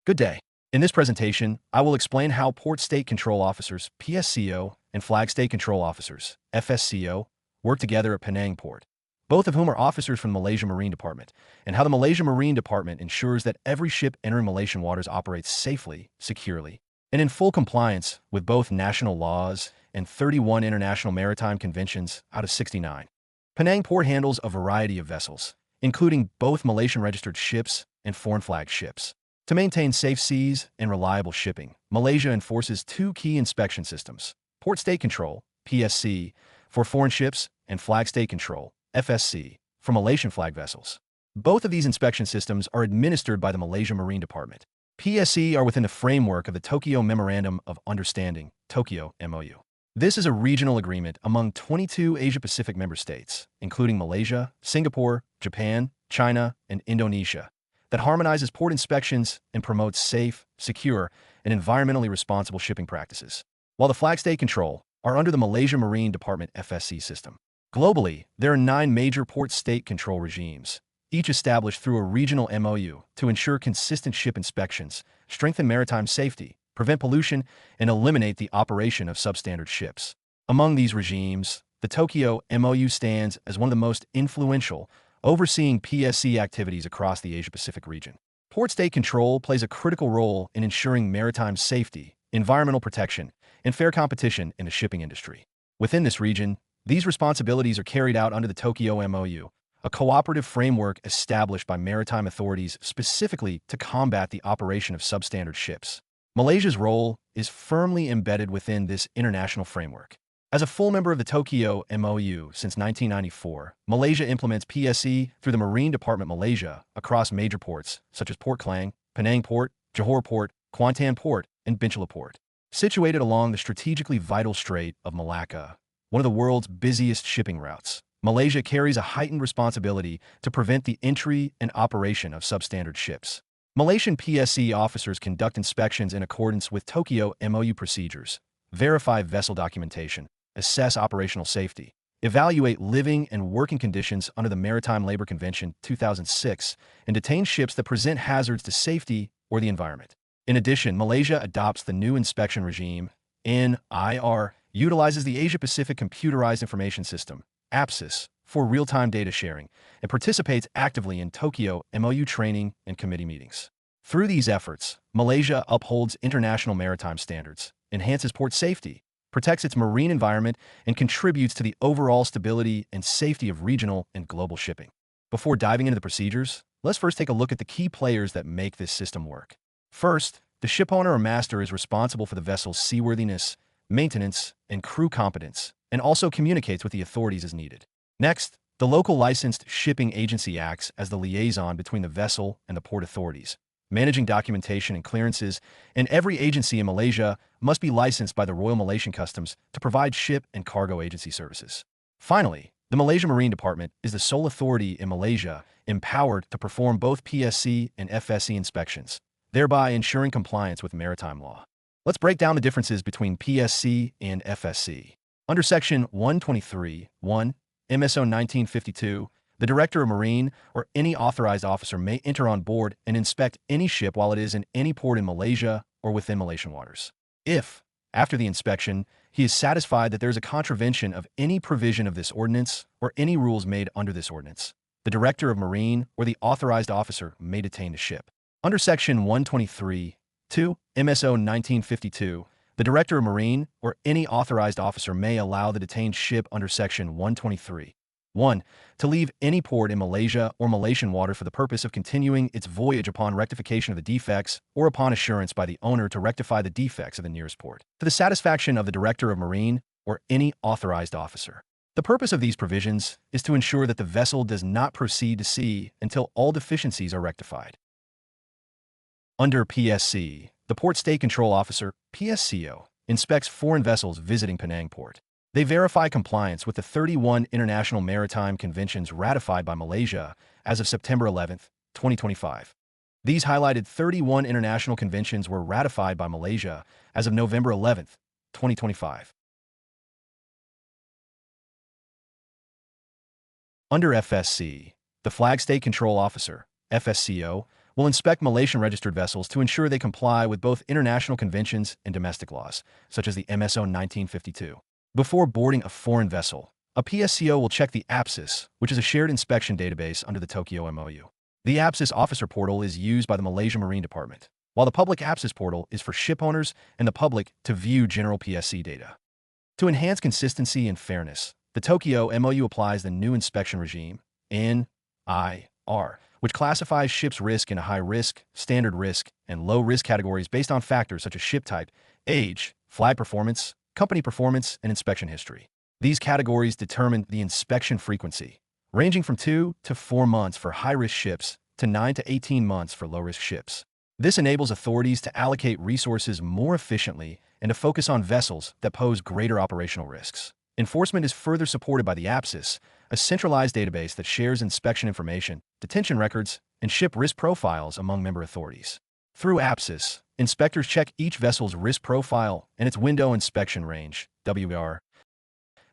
Good day. In this presentation, I will explain how Port State Control Officers, PSCO, and Flag State Control Officers, FSCO, work together at Penang Port, both of whom are officers from the Malaysia Marine Department, and how the Malaysia Marine Department ensures that every ship entering Malaysian waters operates safely, securely, and in full compliance with both national laws and 31 international maritime conventions out of 69. Penang Port handles a variety of vessels, including both Malaysian-registered ships and foreign-flagged ships. To maintain safe seas and reliable shipping, Malaysia enforces two key inspection systems: Port State Control, PSC, for foreign ships, and Flag State Control, FSC, for Malaysian flag vessels. Both of these inspection systems are administered by the Malaysia Marine Department. PSC are within the framework of the Tokyo Memorandum of Understanding, Tokyo MOU. This is a regional agreement among 22 Asia-Pacific member states, including Malaysia, Singapore, Japan, China, and Indonesia, that harmonizes port inspections and promotes safe, secure, and environmentally responsible shipping practices, while the Flag State Control are under the Malaysia Marine Department FSC system. Globally, there are 9 major port state control regimes, each established through a regional MOU to ensure consistent ship inspections, strengthen maritime safety, prevent pollution, and eliminate the operation of substandard ships. Among these regimes, the Tokyo MOU stands as one of the most influential, overseeing PSC activities across the Asia-Pacific region. Port State Control plays a critical role in ensuring maritime safety, environmental protection, and fair competition in the shipping industry. Within this region, these responsibilities are carried out under the Tokyo MOU, a cooperative framework established by maritime authorities specifically to combat the operation of substandard ships. Malaysia's role is firmly embedded within this international framework. As a full member of the Tokyo MOU since 1994, Malaysia implements PSC through the Marine Department Malaysia across major ports such as Port Klang, Penang Port, Johor Port, Kuantan Port, and Bintula Port. Situated along the strategically vital Strait of Malacca, one of the world's busiest shipping routes, Malaysia carries a heightened responsibility to prevent the entry and operation of substandard ships. Malaysian PSC officers conduct inspections in accordance with Tokyo MOU procedures, verify vessel documentation, assess operational safety, evaluate living and working conditions under the Maritime Labor Convention 2006, and detain ships that present hazards to safety or the environment. In addition, Malaysia adopts the new inspection regime, NIR, utilizes the Asia-Pacific Computerized Information System, APSIS, for real-time data sharing, and participates actively in Tokyo MOU training and committee meetings. Through these efforts, Malaysia upholds international maritime standards, enhances port safety, protects its marine environment, and contributes to the overall stability and safety of regional and global shipping. Before diving into the procedures, let's first take a look at the key players that make this system work. First, the shipowner or master is responsible for the vessel's seaworthiness, maintenance, and crew competence, and also communicates with the authorities as needed. Next, the local licensed shipping agency acts as the liaison between the vessel and the port authorities, managing documentation and clearances, and every agency in Malaysia must be licensed by the Royal Malaysian Customs to provide ship and cargo agency services. Finally, the Malaysia Marine Department is the sole authority in Malaysia empowered to perform both PSC and FSC inspections, thereby ensuring compliance with maritime law. Let's break down the differences between PSC and FSC. Under Section 123(1) MSO 1952, the Director of Marine or any authorized officer may enter on board and inspect any ship while it is in any port in Malaysia or within Malaysian waters. If, after the inspection, he is satisfied that there is a contravention of any provision of this ordinance or any rules made under this ordinance, the Director of Marine or the authorized officer may detain the ship. Under Section 123(2) MSO 1952, the Director of Marine or any authorized officer may allow the detained ship under Section 123(1) to leave any port in Malaysia or Malaysian water for the purpose of continuing its voyage upon rectification of the defects or upon assurance by the owner to rectify the defects of the nearest port, to the satisfaction of the Director of Marine or any authorized officer. The purpose of these provisions is to ensure that the vessel does not proceed to sea until all deficiencies are rectified. Under PSC, the Port State Control Officer, PSCO, inspects foreign vessels visiting Penang Port. They verify compliance with the 31 international maritime conventions ratified by Malaysia as of September 11, 2025. These highlighted 31 international conventions were ratified by Malaysia as of November 11, 2025. Under FSC, the Flag State Control Officer, FSCO, will inspect Malaysian-registered vessels to ensure they comply with both international conventions and domestic laws, such as the MSO 1952. Before boarding a foreign vessel, a PSCO will check the APSIS, which is a shared inspection database under the Tokyo MOU. The APSIS Officer Portal is used by the Malaysia Marine Department, while the public APSIS Portal is for ship owners and the public to view general PSC data. To enhance consistency and fairness, the Tokyo MOU applies the new inspection regime, NIR, which classifies ships' risk into high-risk, standard risk, and low-risk categories based on factors such as ship type, age, flag performance, company performance, and inspection history. These categories determine the inspection frequency, ranging from 2 to 4 months for high-risk ships to 9 to 18 months for low-risk ships. This enables authorities to allocate resources more efficiently and to focus on vessels that pose greater operational risks. Enforcement is further supported by the APSIS, a centralized database that shares inspection information, detention records, and ship risk profiles among member authorities. Through APSIS, inspectors check each vessel's risk profile and its window inspection range, WR.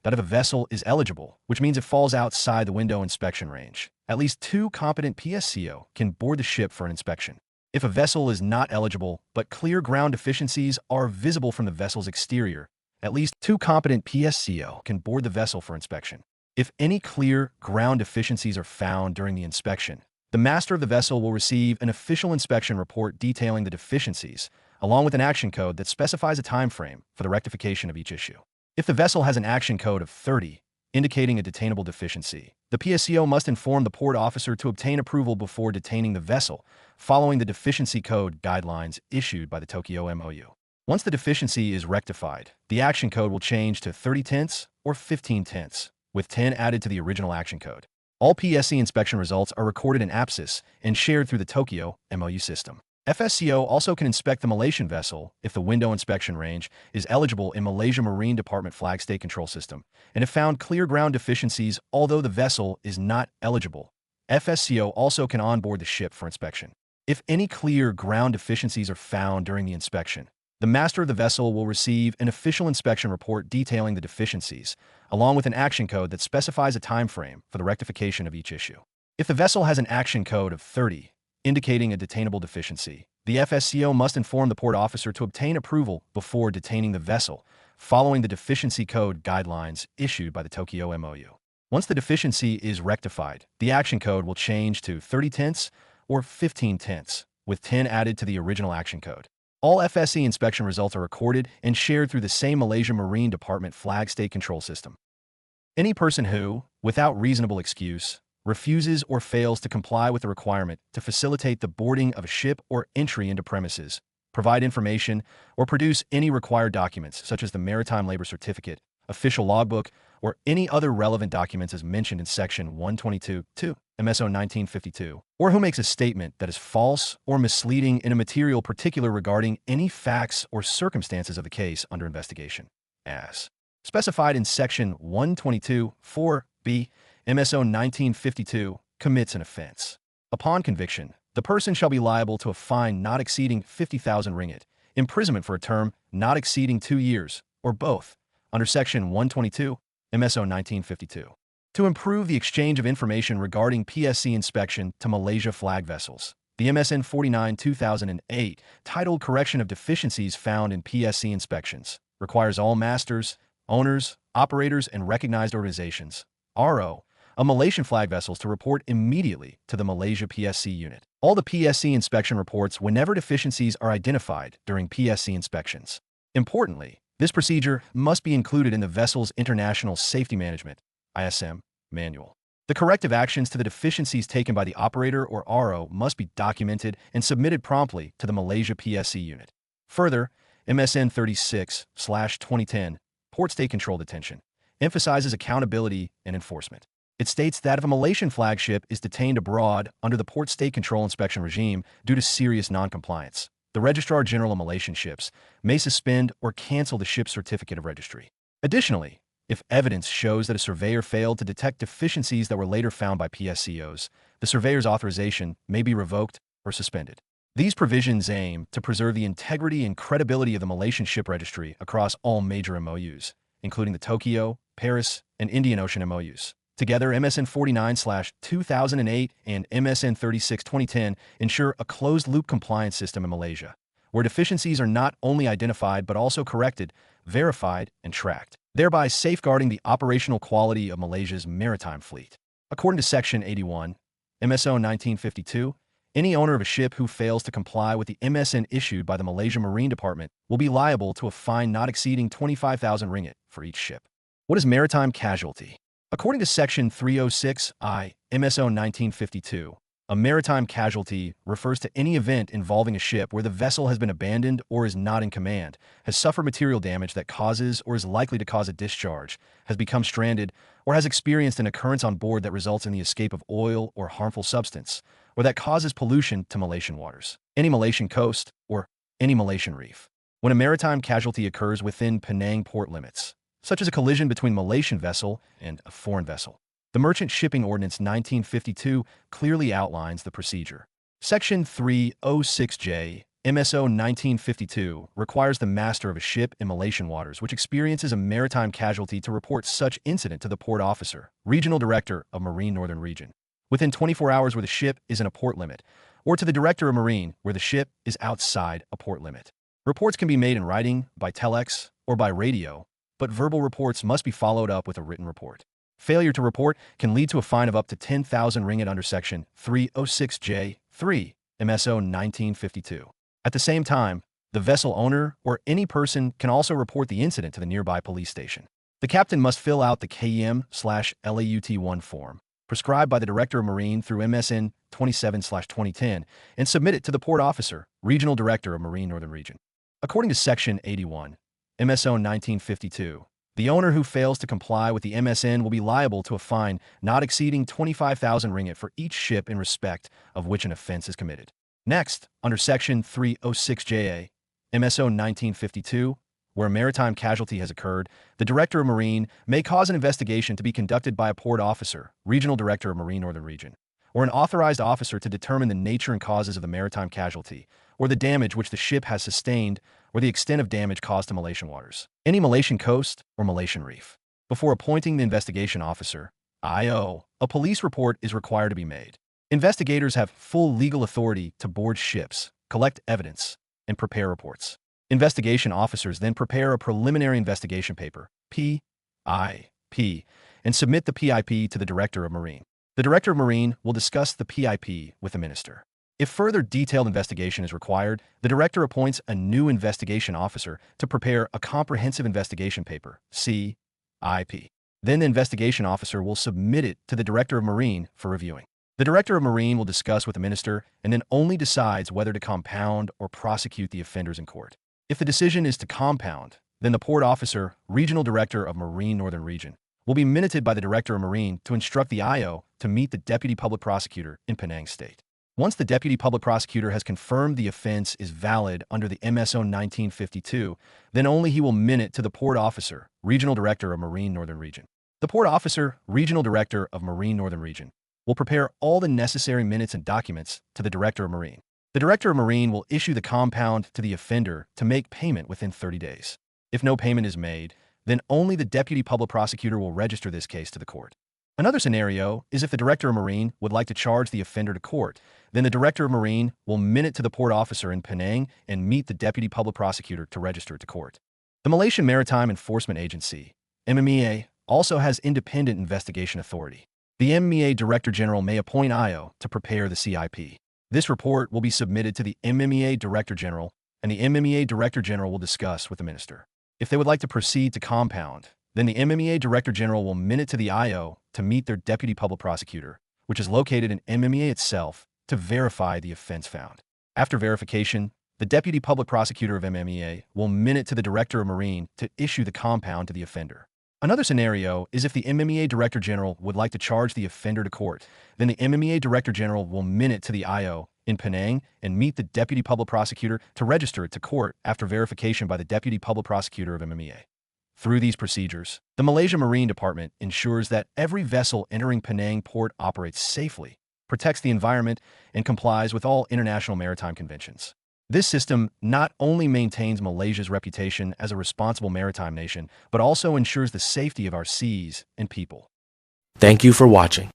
That if a vessel is eligible, which means it falls outside the window inspection range, at least 2 competent PSCO can board the ship for an inspection. If a vessel is not eligible, but clear ground deficiencies are visible from the vessel's exterior, at least 2 competent PSCO can board the vessel for inspection. If any clear ground deficiencies are found during the inspection, the master of the vessel will receive an official inspection report detailing the deficiencies, along with an action code that specifies a time frame for the rectification of each issue. If the vessel has an action code of 30, indicating a detainable deficiency, the PSCO must inform the port officer to obtain approval before detaining the vessel, following the deficiency code guidelines issued by the Tokyo MOU. Once the deficiency is rectified, the action code will change to 30 tenths or 15 tenths, with 10 added to the original action code. All PSC inspection results are recorded in APSIS and shared through the Tokyo MOU system. FSCO also can inspect the Malaysian vessel if the window inspection range is eligible in Malaysia Marine Department Flag State Control System and have found clear ground deficiencies although the vessel is not eligible. FSCO also can onboard the ship for inspection. If any clear ground deficiencies are found during the inspection, the master of the vessel will receive an official inspection report detailing the deficiencies, along with an action code that specifies a time frame for the rectification of each issue. If the vessel has an action code of 30, indicating a detainable deficiency, the FSCO must inform the port officer to obtain approval before detaining the vessel, following the deficiency code guidelines issued by the Tokyo MOU. Once the deficiency is rectified, the action code will change to 30 tenths or 15 tenths, with 10 added to the original action code. All FSC inspection results are recorded and shared through the same Malaysia Marine Department Flag State Control System. Any person who, without reasonable excuse, refuses or fails to comply with the requirement to facilitate the boarding of a ship or entry into premises, provide information, or produce any required documents such as the Maritime Labor Certificate, official logbook, or any other relevant documents as mentioned in Section 122(2) MSO 1952, or who makes a statement that is false or misleading in a material particular regarding any facts or circumstances of the case under investigation, as specified in Section 122(4)(b) MSO 1952, commits an offense. Upon conviction, the person shall be liable to a fine not exceeding 50,000 ringgit, imprisonment for a term not exceeding 2 years, or both, under Section 122, MSO 1952. To improve the exchange of information regarding PSC inspection to Malaysia flag vessels, the MSN 49/2008, titled Correction of Deficiencies Found in PSC Inspections, requires all masters, owners, operators, and recognized organizations, RO, of Malaysian flag vessels to report immediately to the Malaysia PSC unit all the PSC inspection reports whenever deficiencies are identified during PSC inspections. Importantly, this procedure must be included in the vessel's International Safety Management (ISM) manual. The corrective actions to the deficiencies taken by the operator or RO must be documented and submitted promptly to the Malaysia PSC unit. Further, MSN 36/2010, Port State Control Detention, emphasizes accountability and enforcement. It states that if a Malaysian flagship is detained abroad under the Port State Control Inspection regime due to serious noncompliance, the Registrar General of Malaysian ships may suspend or cancel the ship's certificate of registry. Additionally, if evidence shows that a surveyor failed to detect deficiencies that were later found by PSCOs, the surveyor's authorization may be revoked or suspended. These provisions aim to preserve the integrity and credibility of the Malaysian ship registry across all major MOUs, including the Tokyo, Paris, and Indian Ocean MOUs. Together, MSN 49/2008 and MSN 36/2010 ensure a closed-loop compliance system in Malaysia, where deficiencies are not only identified but also corrected, verified, and tracked, thereby safeguarding the operational quality of Malaysia's maritime fleet. According to Section 81, MSO 1952, any owner of a ship who fails to comply with the MSN issued by the Malaysia Marine Department will be liable to a fine not exceeding 25,000 ringgit for each ship. What is maritime casualty? According to Section 306I, MSO 1952, a maritime casualty refers to any event involving a ship where the vessel has been abandoned or is not in command, has suffered material damage that causes or is likely to cause a discharge, has become stranded, or has experienced an occurrence on board that results in the escape of oil or harmful substance, or that causes pollution to Malaysian waters, any Malaysian coast, or any Malaysian reef. When a maritime casualty occurs within Penang port limits, such as a collision between a Malaysian vessel and a foreign vessel, the Merchant Shipping Ordinance 1952 clearly outlines the procedure. Section 306J, MSO 1952, requires the master of a ship in Malaysian waters which experiences a maritime casualty to report such incident to the port officer, Regional Director of Marine Northern Region, within 24 hours where the ship is in a port limit, or to the Director of Marine where the ship is outside a port limit. Reports can be made in writing, by telex, or by radio, but verbal reports must be followed up with a written report. Failure to report can lead to a fine of up to 10,000 ringgit under Section 306J3, MSO 1952. At the same time, the vessel owner or any person can also report the incident to the nearby police station. The captain must fill out the KEM/LAUT1 form, prescribed by the Director of Marine through MSN 27/2010, and submit it to the port officer, Regional Director of Marine Northern Region. According to Section 81, MSO 1952, the owner who fails to comply with the MSN will be liable to a fine not exceeding 25,000 ringgit for each ship in respect of which an offense is committed. Next, under Section 306JA, MSO 1952, where a maritime casualty has occurred, the Director of Marine may cause an investigation to be conducted by a port officer, Regional Director of Marine Northern Region, or an authorized officer to determine the nature and causes of the maritime casualty, or the damage which the ship has sustained, or the extent of damage caused to Malaysian waters, any Malaysian coast, or Malaysian reef. Before appointing the investigation officer, IO, a police report is required to be made. Investigators have full legal authority to board ships, collect evidence, and prepare reports. Investigation officers then prepare a preliminary investigation paper, PIP, and submit the PIP to the Director of Marine. The Director of Marine will discuss the PIP with the Minister. If further detailed investigation is required, the Director appoints a new investigation officer to prepare a comprehensive investigation paper, CIP. Then the investigation officer will submit it to the Director of Marine for reviewing. The Director of Marine will discuss with the Minister and then only decides whether to compound or prosecute the offenders in court. If the decision is to compound, then the port officer, Regional Director of Marine Northern Region, will be minuted by the Director of Marine to instruct the IO to meet the Deputy Public Prosecutor in Penang State. Once the Deputy Public Prosecutor has confirmed the offense is valid under the MSO 1952, then only he will minute to the Port Officer, Regional Director of Marine Northern Region. The Port Officer, Regional Director of Marine Northern Region, will prepare all the necessary minutes and documents to the Director of Marine. The Director of Marine will issue the compound to the offender to make payment within 30 days. If no payment is made, then only the Deputy Public Prosecutor will register this case to the court. Another scenario is if the Director of Marine would like to charge the offender to court, then the Director of Marine will minute to the port officer in Penang and meet the Deputy Public Prosecutor to register it to court. The Malaysian Maritime Enforcement Agency, MMEA, also has independent investigation authority. The MMEA Director General may appoint IO to prepare the CIP. This report will be submitted to the MMEA Director General, and the MMEA Director General will discuss with the Minister. If they would like to proceed to compound, then the MMEA Director General will minute to the IO to meet their Deputy Public Prosecutor, which is located in MMEA itself, to verify the offense found. After verification, the Deputy Public Prosecutor of MMEA will minute to the Director of Marine to issue the compound to the offender. Another scenario is if the MMEA Director General would like to charge the offender to court, then the MMEA Director General will minute to the IO in Penang and meet the Deputy Public Prosecutor to register it to court after verification by the Deputy Public Prosecutor of MMEA. Through these procedures, the Malaysia Marine Department ensures that every vessel entering Penang port operates safely, protects the environment, and complies with all international maritime conventions. This system not only maintains Malaysia's reputation as a responsible maritime nation, but also ensures the safety of our seas and people. Thank you for watching.